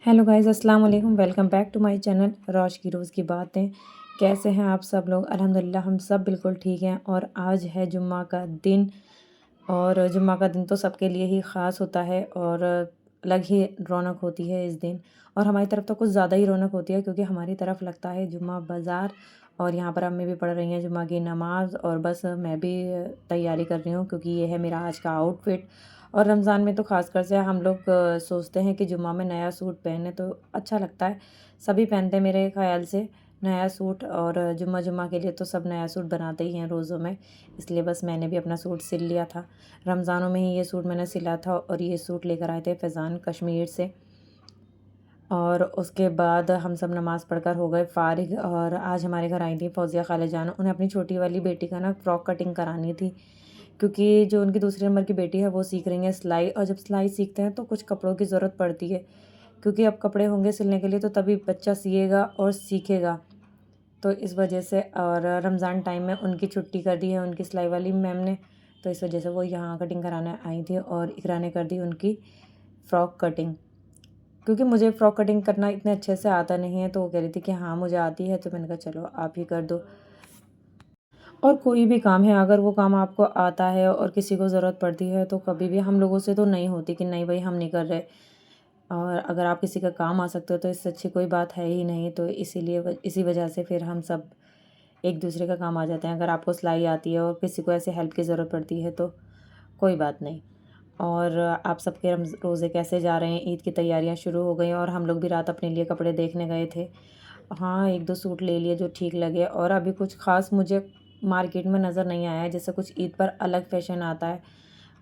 Hello guys, अस्सलाम वालेकुम। Welcome back to my channel रोश की रोज़ की बातें। कैसे हैं आप सब लोग? अल्हम्दुलिल्लाह हम सब बिल्कुल ठीक हैं। और आज है जुम्मा का दिन। और जुम्मा का दिन तो सबके लिए ही ख़ास होता है और अलग ही रौनक होती है इस दिन। और हमारी तरफ तो कुछ ज़्यादा ही रौनक होती है क्योंकि हमारी तरफ लगता है जुम्मा बाज़ार। और यहाँ पर अम्मी भी पढ़ रही हैं जुम्मा की नमाज़ और बस मैं भी तैयारी कर रही हूँ क्योंकि ये है मेरा आज का आउटफिट। और रमज़ान में तो ख़ासकर से हम लोग सोचते हैं कि जुम्मा में नया सूट पहने तो अच्छा लगता है। सभी पहनते हैं मेरे ख़्याल से नया सूट। और जुम्मा के लिए तो सब नया सूट बनाते ही हैं रोज़ों में। इसलिए बस मैंने भी अपना सूट सिल लिया था। रमज़ानों में ही ये सूट मैंने सिला था और ये सूट लेकर आए थे फैज़ान कश्मीर से। और उसके बाद हम सब नमाज़ पढ़कर हो गए फ़ारिग। और आज हमारे घर आई थी फ़ौज़िया खालाजान। उन्हें अपनी छोटी वाली बेटी का ना फ़्रॉक कटिंग करानी थी क्योंकि जो उनकी दूसरे नंबर की बेटी है वो सीख रही है सिलाई। और जब सिलाई सीखते हैं तो कुछ कपड़ों की ज़रूरत पड़ती है क्योंकि अब कपड़े होंगे सिलने के लिए तो तभी बच्चा सिएगा और सीखेगा। तो इस वजह से और रमज़ान टाइम में उनकी छुट्टी कर दी है उनकी सिलाई वाली मैम ने। तो इस वजह से वो यहाँ कटिंग कराने आई थी और इकरा ने कर दी उनकी फ़्रॉक कटिंग। क्योंकि मुझे फ़्रॉक कटिंग करना इतने अच्छे से आता नहीं है तो वो कह रही थी कि हाँ मुझे आती है। तो मैंने कहा चलो आप ही कर दो। और कोई भी काम है अगर वो काम आपको आता है और किसी को ज़रूरत पड़ती है तो कभी भी हम लोगों से तो नहीं होती कि नहीं भाई हम नहीं कर रहे। और अगर आप किसी का काम आ सकते हो तो इससे अच्छी कोई बात है ही नहीं। तो इसीलिए इसी वजह से फिर हम सब एक दूसरे का काम आ जाते हैं। अगर आपको सिलाई आती है और किसी को ऐसे हेल्प की ज़रूरत पड़ती है तो कोई बात नहीं। और आप सबके रोज़े कैसे जा रहे हैं? ईद की तैयारियां शुरू हो गई और हम लोग भी रात अपने लिए कपड़े देखने गए थे। हाँ, एक दो सूट ले लिए जो ठीक लगे। और अभी कुछ ख़ास मुझे मार्केट में नज़र नहीं आया है जैसे कुछ ईद पर अलग फ़ैशन आता है।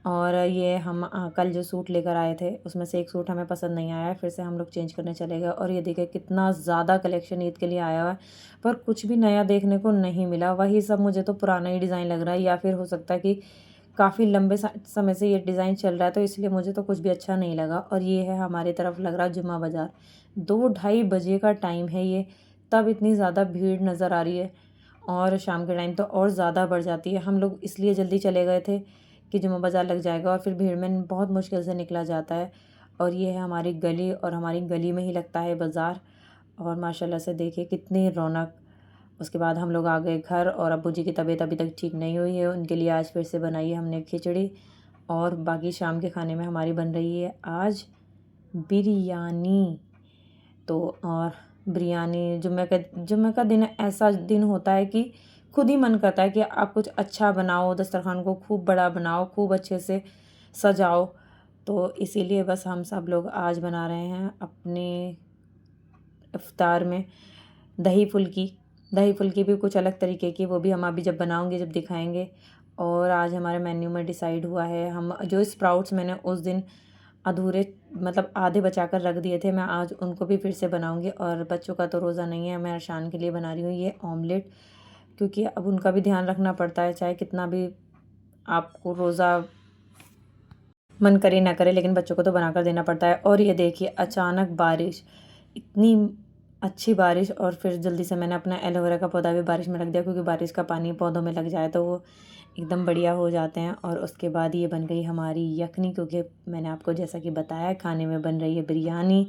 और ये हम कल जो सूट लेकर आए थे उसमें से एक सूट हमें पसंद नहीं आया है, फिर से हम लोग चेंज करने चले गए। और ये देखिए कितना ज़्यादा कलेक्शन ईद के लिए आया हुआ है पर कुछ भी नया देखने को नहीं मिला। वही सब मुझे तो पुराना ही डिज़ाइन लग रहा है या फिर हो सकता है कि काफ़ी लंबे समय से ये डिज़ाइन चल रहा है तो इसलिए मुझे तो कुछ भी अच्छा नहीं लगा। और ये है हमारी तरफ लग रहा है जुम्मा बाज़ार। 2 ढाई बजे का टाइम है ये, तब इतनी ज़्यादा भीड़ नज़र आ रही है। और शाम के टाइम तो और ज़्यादा बढ़ जाती है। हम लोग इसलिए जल्दी चले गए थे कि जुम्मा बाज़ार लग जाएगा और फिर भीड़ में बहुत मुश्किल से निकला जाता है। और ये है हमारी गली और हमारी गली में ही लगता है बाज़ार। और माशाल्लाह से देखिए कितनी रौनक। उसके बाद हम लोग आ गए घर और अब्बू जी की तबीयत अभी तक ठीक नहीं हुई है। उनके लिए आज फिर से बनाई है हमने खिचड़ी। और बाकी शाम के खाने में हमारी बन रही है आज बिरयानी। तो और बिरयानी जुम्मे का दिन ऐसा दिन होता है कि खुद ही मन करता है कि आप कुछ अच्छा बनाओ, दस्तरखान को खूब बड़ा बनाओ, खूब अच्छे से सजाओ। तो इसीलिए बस हम सब लोग आज बना रहे हैं अपने इफ्तार में दही फुल्की। दही फुल्की भी कुछ अलग तरीके की, वो भी हम अभी जब बनाऊंगे जब दिखाएंगे। और आज हमारे मेन्यू में डिसाइड हुआ है हम जो स्प्राउट्स मैंने उस दिन अधूरे मतलब आधे बचा कर रख दिए थे मैं आज उनको भी फिर से बनाऊंगी। और बच्चों का तो रोज़ा नहीं है, मैं अरशान के लिए बना रही हूँ ये ऑमलेट क्योंकि अब उनका भी ध्यान रखना पड़ता है चाहे कितना भी आपको रोज़ा मन करे ना करे लेकिन बच्चों को तो बनाकर देना पड़ता है। और ये देखिए अचानक बारिश, इतनी अच्छी बारिश। और फिर जल्दी से मैंने अपना एलोवेरा का पौधा भी बारिश में रख दिया क्योंकि बारिश का पानी पौधों में लग जाए तो वो एकदम बढ़िया हो जाते हैं। और उसके बाद ये बन गई हमारी यखनी क्योंकि मैंने आपको जैसा कि बताया खाने में बन रही है बिरयानी।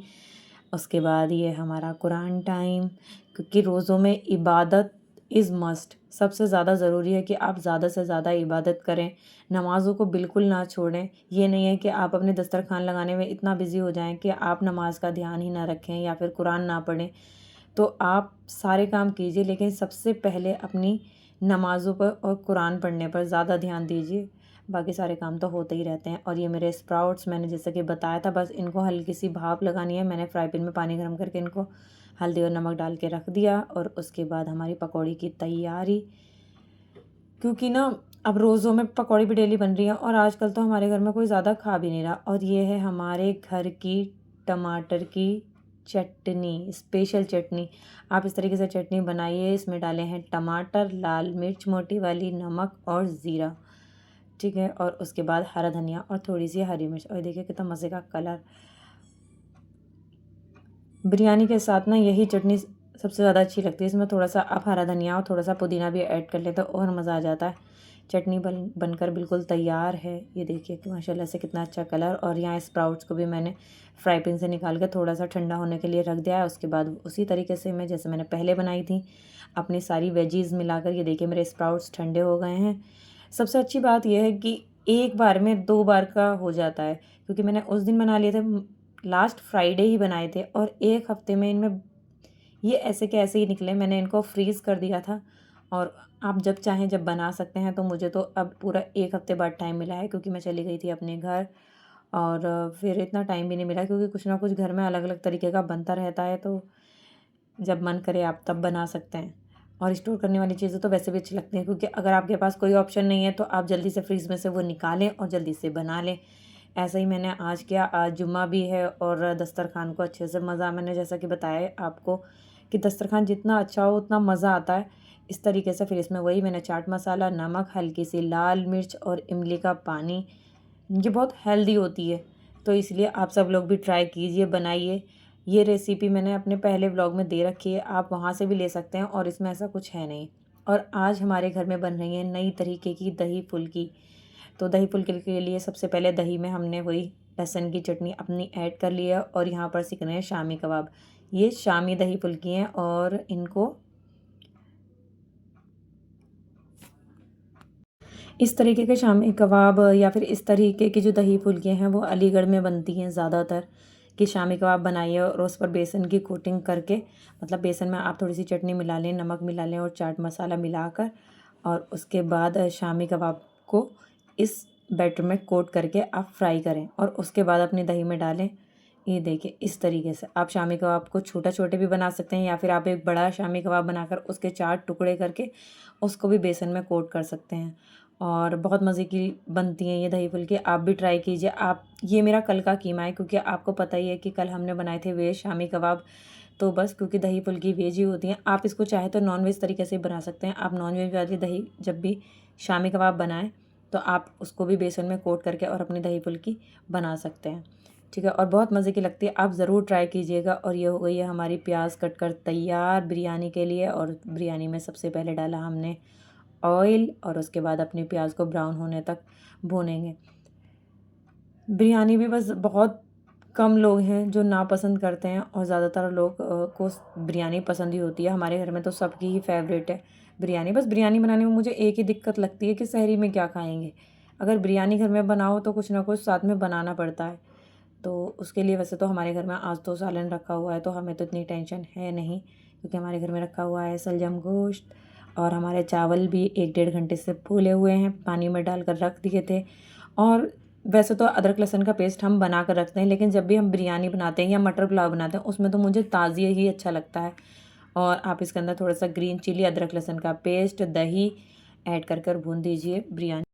उसके बाद ये हमारा कुरान टाइम क्योंकि रोज़ों में इबादत इज़ मस्ट। सबसे ज़्यादा ज़रूरी है कि आप ज़्यादा से ज़्यादा इबादत करें, नमाज़ों को बिल्कुल ना छोड़ें। ये नहीं है कि आप अपने दस्तरखान लगाने में इतना बिज़ी हो जाएं कि आप नमाज का ध्यान ही ना रखें या फिर कुरान ना पढ़ें। तो आप सारे काम कीजिए लेकिन सबसे पहले अपनी नमाज़ों पर और कुरान पढ़ने पर ज़्यादा ध्यान दीजिए। बाकी सारे काम तो होते ही रहते हैं। और ये मेरे स्प्राउट्स मैंने जैसे कि बताया था बस इनको हल्की सी भाप लगानी है। मैंने फ्राई पैन में पानी गर्म करके इनको हल्दी और नमक डाल के रख दिया। और उसके बाद हमारी पकौड़ी की तैयारी क्योंकि ना अब रोज़ों में पकौड़ी भी डेली बन रही है और आजकल तो हमारे घर में कोई ज़्यादा खा भी नहीं रहा। और ये है हमारे घर की टमाटर की चटनी, स्पेशल चटनी। आप इस तरीके से चटनी बनाइए। इसमें डाले हैं टमाटर, लाल मिर्च मोटी वाली, नमक और ज़ीरा, ठीक है। और उसके बाद हरा धनिया और थोड़ी सी हरी मिर्च। और देखिए कितना मज़े का कलर। बिरयानी के साथ ना यही चटनी सबसे ज़्यादा अच्छी लगती है। इसमें थोड़ा-सा आप हरा धनिया और थोड़ा-सा पुदीना भी ऐड कर लें तो और मज़ा आ जाता है। चटनी बनकर बिल्कुल तैयार है। ये देखिए कि माशाल्लाह से कितना अच्छा कलर। और यहाँ स्प्राउट्स को भी मैंने फ्राई पैन से निकाल के थोड़ा-सा ठंडा होने के लिए रख दिया है। उसके बाद उसी तरीके से मैं जैसे मैंने पहले बनाई थी, अपनी सारी वेजीज़ मिलाकर ये देखिए मेरे स्प्राउट्स ठंडे हो गए हैं। सबसे अच्छी बात ये है कि एक बार में 2 बार का हो जाता है, क्योंकि मैंने उस दिन बना लिए थे, लास्ट फ्राइडे ही बनाए थे और 1 हफ़्ते में इनमें ये ऐसे के ऐसे ही निकले। मैंने इनको फ्रीज़ कर दिया था और आप जब चाहें जब बना सकते हैं। तो मुझे तो अब पूरा 1 हफ़्ते बाद टाइम मिला है, क्योंकि मैं चली गई थी अपने घर और फिर इतना टाइम भी नहीं मिला, क्योंकि कुछ ना कुछ घर में अलग-अलग तरीके का बनता रहता है। तो जब मन करे आप तब बना सकते हैं। और स्टोर करने वाली चीज़ें तो वैसे भी अच्छी लगती हैं, क्योंकि अगर आपके पास कोई ऑप्शन नहीं है तो आप जल्दी से फ्रीज़ में से वो निकालें और जल्दी से बना लें। ऐसा ही मैंने आज किया। आज जुम्मा भी है और दस्तरखान को अच्छे से मज़ा, मैंने जैसा कि बताया है आपको कि दस्तरखान जितना अच्छा हो उतना मज़ा आता है। इस तरीके से फिर इसमें वही मैंने चाट मसाला, नमक, हल्की सी लाल मिर्च और इमली का पानी, ये बहुत हेल्दी होती है। तो इसलिए आप सब लोग भी ट्राई कीजिए, बनाइए। ये रेसिपी मैंने अपने पहले व्लॉग में दे रखी है, आप वहाँ से भी ले सकते हैं और इसमें ऐसा कुछ है नहीं। और आज हमारे घर में बन रही है नई तरीके की दही फुल्की। तो दही फुल्की के लिए सबसे पहले दही में हमने वही लहसुन की चटनी अपनी ऐड कर लिया और यहाँ पर सीख रहे हैं शामी कबाब। ये शामी दही फुल्की हैं और इनको इस तरीके के शामी कबाब या फिर इस तरीके की जो दही फुल्कियाँ हैं वो अलीगढ़ में बनती हैं ज़्यादातर, कि शामी कबाब बनाइए और उस पर बेसन की कोटिंग करके, मतलब बेसन में आप थोड़ी सी चटनी मिला लें, नमक मिला लें और चाट मसाला मिलाकर, और उसके बाद शामी कबाब को इस बैटर में कोट करके आप फ्राई करें और उसके बाद अपनी दही में डालें। ये देखिए इस तरीके से आप शामी कबाब को छोटे-छोटे भी बना सकते हैं या फिर आप एक बड़ा शामी कबाब बनाकर उसके 4 टुकड़े करके उसको भी बेसन में कोट कर सकते हैं। और बहुत मज़े की बनती हैं ये दही फुल्की, आप भी ट्राई कीजिए। आप, ये मेरा कल का कीमा है, क्योंकि आपको पता ही है कि कल हमने बनाए थे वेज शामी कबाब। तो बस क्योंकि दही फुल्की वेज ही होती हैं, आप इसको चाहे तो नॉन-वेज तरीके से बना सकते हैं। आप नॉन-वेज वाली दही जब भी शामी कबाब बनाएँ तो आप उसको भी बेसन में कोट करके और अपनी दही फुल्की बना सकते हैं। ठीक है, और बहुत मज़े की लगती है, आप ज़रूर ट्राई कीजिएगा। और ये हो गई है हमारी प्याज़ कट कर तैयार बिरयानी के लिए। और बिरयानी में सबसे पहले डाला हमने ऑयल और उसके बाद अपनी प्याज़ को ब्राउन होने तक भूनेंगे। बिरयानी भी बस बहुत कम लोग हैं जो नापसंद करते हैं और ज़्यादातर लोग को बिरयानी पसंद ही होती है। हमारे घर में तो सबकी ही फ़ेवरेट है बिरयानी। बस बिरयानी बनाने में मुझे एक ही दिक्कत लगती है कि सहरी में क्या खाएँगे? अगर बिरयानी घर में बनाओ तो कुछ ना कुछ साथ में बनाना पड़ता है। तो उसके लिए वैसे तो हमारे घर में आज तो सालन रखा हुआ है, तो हमें तो इतनी टेंशन है नहीं, क्योंकि हमारे घर में रखा हुआ है सलजम गोश्त। और हमारे चावल भी 1 डेढ़ घंटे से फूले हुए हैं, पानी में डालकर रख दिए थे। और वैसे तो अदरक लहसुन का पेस्ट हम बना कर रखते हैं, लेकिन जब भी हम बिरयानी बनाते हैं या मटर पुलाव बनाते हैं उसमें तो मुझे ताज़ी ही अच्छा लगता है। और आप इसके अंदर थोड़ा सा ग्रीन चिली, अदरक लहसुन का पेस्ट, दही ऐड कर भून दीजिए बिरयानी।